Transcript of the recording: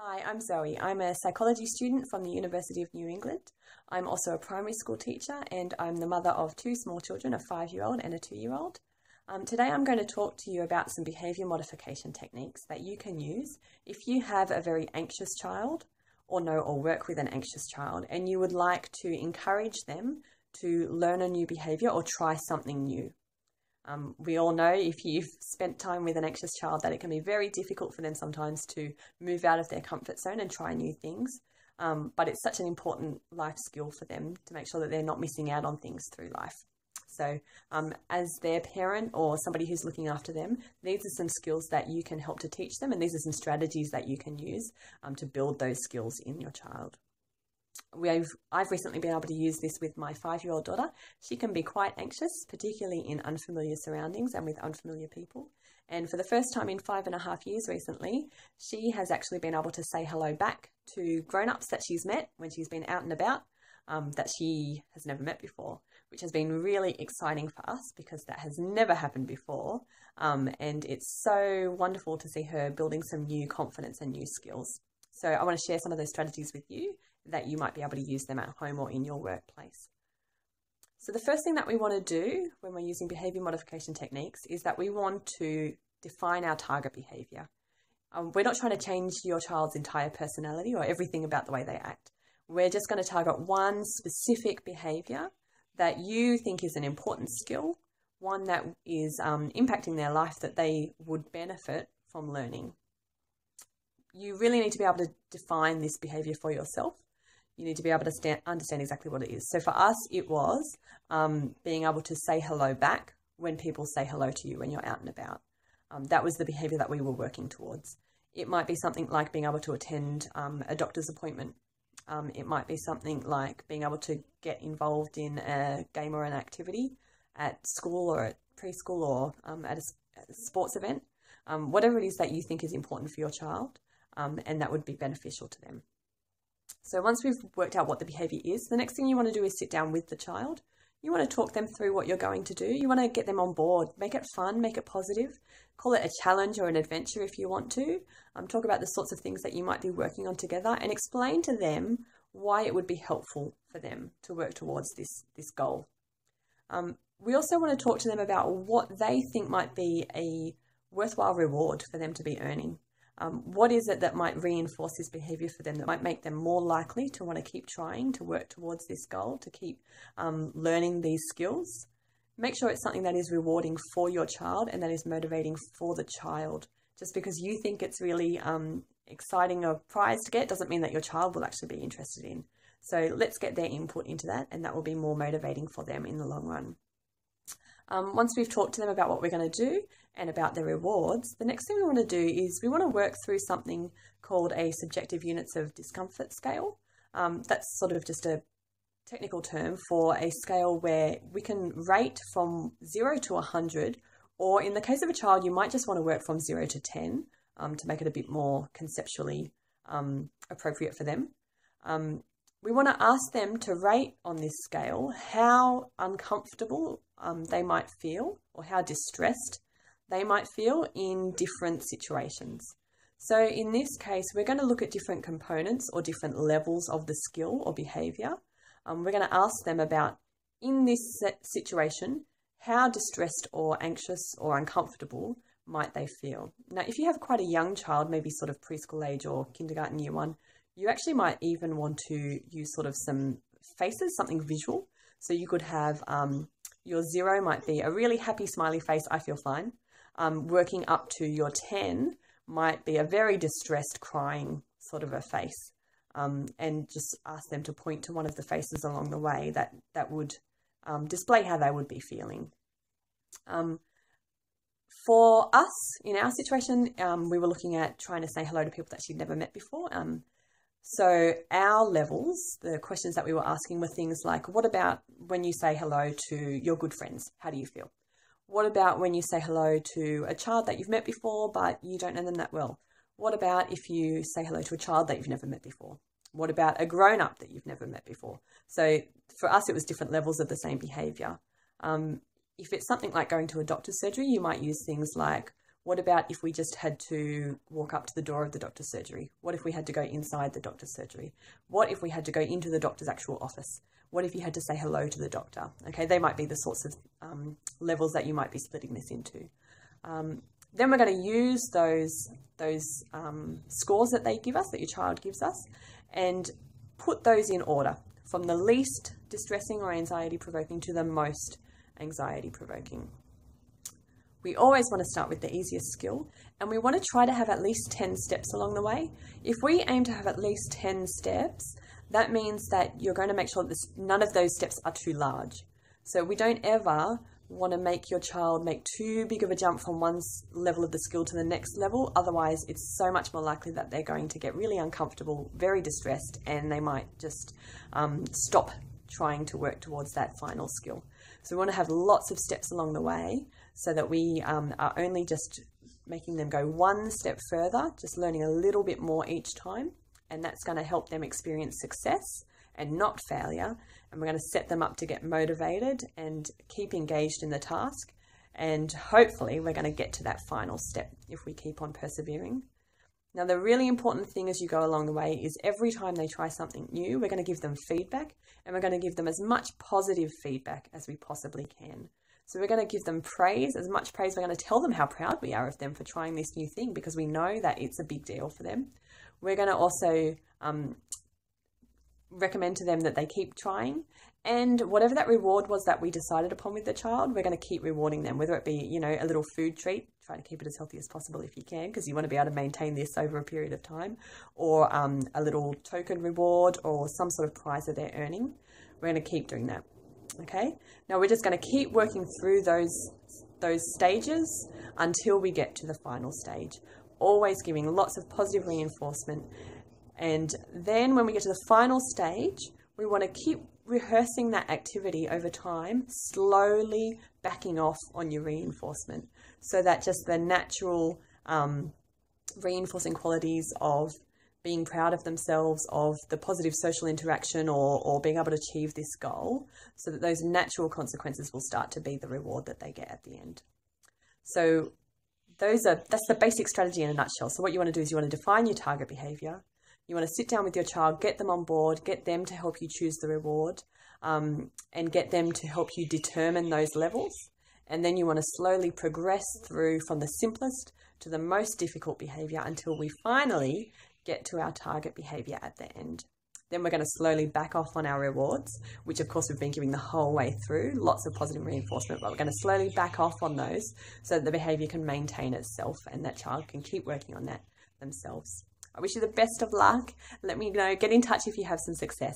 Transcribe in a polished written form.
Hi, I'm Zoe. I'm a psychology student from the University of New England. I'm also a primary school teacher and I'm the mother of two small children, a 5-year-old and a 2-year-old. Today I'm going to talk to you about some behaviour modification techniques that you can use if you have a very anxious child or work with an anxious child and you would like to encourage them to learn a new behaviour or try something new. We all know if you've spent time with an anxious child that it can be very difficult for them sometimes to move out of their comfort zone and try new things. But it's such an important life skill for them to make sure that they're not missing out on things through life. So as their parent or somebody who's looking after them, these are some skills that you can help to teach them, and these are some strategies that you can use to build those skills in your child. I've recently been able to use this with my 5-year-old daughter. She can be quite anxious, particularly in unfamiliar surroundings and with unfamiliar people. And for the first time in 5.5 years recently, she has actually been able to say hello back to grown-ups that she's met when she's been out and about, that she has never met before, which has been really exciting for us because that has never happened before. And it's so wonderful to see her building some new confidence and new skills. So I want to share some of those strategies with you that you might be able to use them at home or in your workplace. So the first thing that we want to do when we're using behaviour modification techniques is that we want to define our target behaviour. We're not trying to change your child's entire personality or everything about the way they act. We're just going to target one specific behaviour that you think is an important skill, one that is impacting their life that they would benefit from learning. You really need to be able to define this behaviour for yourself. You need to be able to understand exactly what it is. So for us, it was being able to say hello back when people say hello to you when you're out and about. That was the behaviour that we were working towards. It might be something like being able to attend a doctor's appointment. It might be something like being able to get involved in a game or an activity at school or at preschool or at a sports event. Whatever it is that you think is important for your child, and that would be beneficial to them. So once we've worked out what the behaviour is, the next thing you want to do is sit down with the child. You want to talk them through what you're going to do. You want to get them on board, make it fun, make it positive, call it a challenge or an adventure if you want to. Talk about the sorts of things that you might be working on together and explain to them why it would be helpful for them to work towards this goal. We also want to talk to them about what they think might be a worthwhile reward for them to be earning. What is it that might reinforce this behaviour for them, that might make them more likely to want to keep trying to work towards this goal, to keep learning these skills? Make sure it's something that is rewarding for your child and that is motivating for the child. Just because you think it's really exciting or prize to get doesn't mean that your child will actually be interested in. So let's get their input into that, and that will be more motivating for them in the long run. Once we've talked to them about what we're going to do and about the rewards, the next thing we want to do is we want to work through something called a subjective units of discomfort scale. That's sort of just a technical term for a scale where we can rate from 0 to 100, or in the case of a child, you might just want to work from 0 to 10 to make it a bit more conceptually appropriate for them. We want to ask them to rate on this scale how uncomfortable they might feel or how distressed they might feel in different situations. So in this case, we're going to look at different components or different levels of the skill or behaviour. We're going to ask them about, in this situation, how distressed or anxious or uncomfortable might they feel. Now, if you have quite a young child, maybe sort of preschool age or kindergarten year 1, you actually might even want to use sort of some faces, something visual. So you could have your 0 might be a really happy smiley face, I feel fine. Working up to your 10 might be a very distressed crying sort of a face. And just ask them to point to one of the faces along the way that would display how they would be feeling. For us, in our situation, we were looking at trying to say hello to people that she'd never met before. So our levels, the questions that we were asking were things like, what about when you say hello to your good friends? How do you feel? What about when you say hello to a child that you've met before, but you don't know them that well? What about if you say hello to a child that you've never met before? What about a grown-up that you've never met before? So for us, it was different levels of the same behaviour. If it's something like going to a doctor's surgery, you might use things like, What about if we just had to walk up to the door of the doctor's surgery? What if we had to go inside the doctor's surgery? What if we had to go into the doctor's actual office? What if you had to say hello to the doctor? Okay, they might be the sorts of levels that you might be splitting this into. Then we're going to use those scores that they give us, that your child gives us, and put those in order from the least distressing or anxiety provoking to the most anxiety provoking. We always want to start with the easiest skill, and we want to try to have at least 10 steps along the way. If we aim to have at least 10 steps, that means that you're going to make sure that none of those steps are too large. So we don't ever want to make your child make too big of a jump from one level of the skill to the next level. Otherwise, it's so much more likely that they're going to get really uncomfortable, very distressed, and they might just stop trying to work towards that final skill. So we want to have lots of steps along the way so that we are only just making them go one step further, just learning a little bit more each time. And that's going to help them experience success and not failure. And we're going to set them up to get motivated and keep engaged in the task. And hopefully we're going to get to that final step if we keep on persevering. Now, the really important thing as you go along the way is every time they try something new, we're going to give them feedback, and we're going to give them as much positive feedback as we possibly can. So we're going to give them praise, as much praise. We're going to tell them how proud we are of them for trying this new thing because we know that it's a big deal for them. We're going to also recommend to them that they keep trying, and whatever that reward was that we decided upon with the child, we're going to keep rewarding them, whether it be, you know, a little food treat. Try to keep it as healthy as possible if you can, because you want to be able to maintain this over a period of time, or a little token reward or some sort of prize that they're earning. We're going to keep doing that. Okay, now we're just going to keep working through those stages until we get to the final stage, always giving lots of positive reinforcement. And then when we get to the final stage, we want to keep rehearsing that activity over time, slowly backing off on your reinforcement, so that just the natural reinforcing qualities of being proud of themselves, of the positive social interaction, or being able to achieve this goal, so that those natural consequences will start to be the reward that they get at the end. So that's the basic strategy in a nutshell. So what you want to do is you want to define your target behavior. You want to sit down with your child, get them on board, get them to help you choose the reward, and get them to help you determine those levels. And then you want to slowly progress through from the simplest to the most difficult behavior until we finally get to our target behavior at the end. Then we're going to slowly back off on our rewards, which of course we've been giving the whole way through, lots of positive reinforcement, but we're going to slowly back off on those so that the behavior can maintain itself and that child can keep working on that themselves. I wish you the best of luck. Let me know, get in touch if you have some success.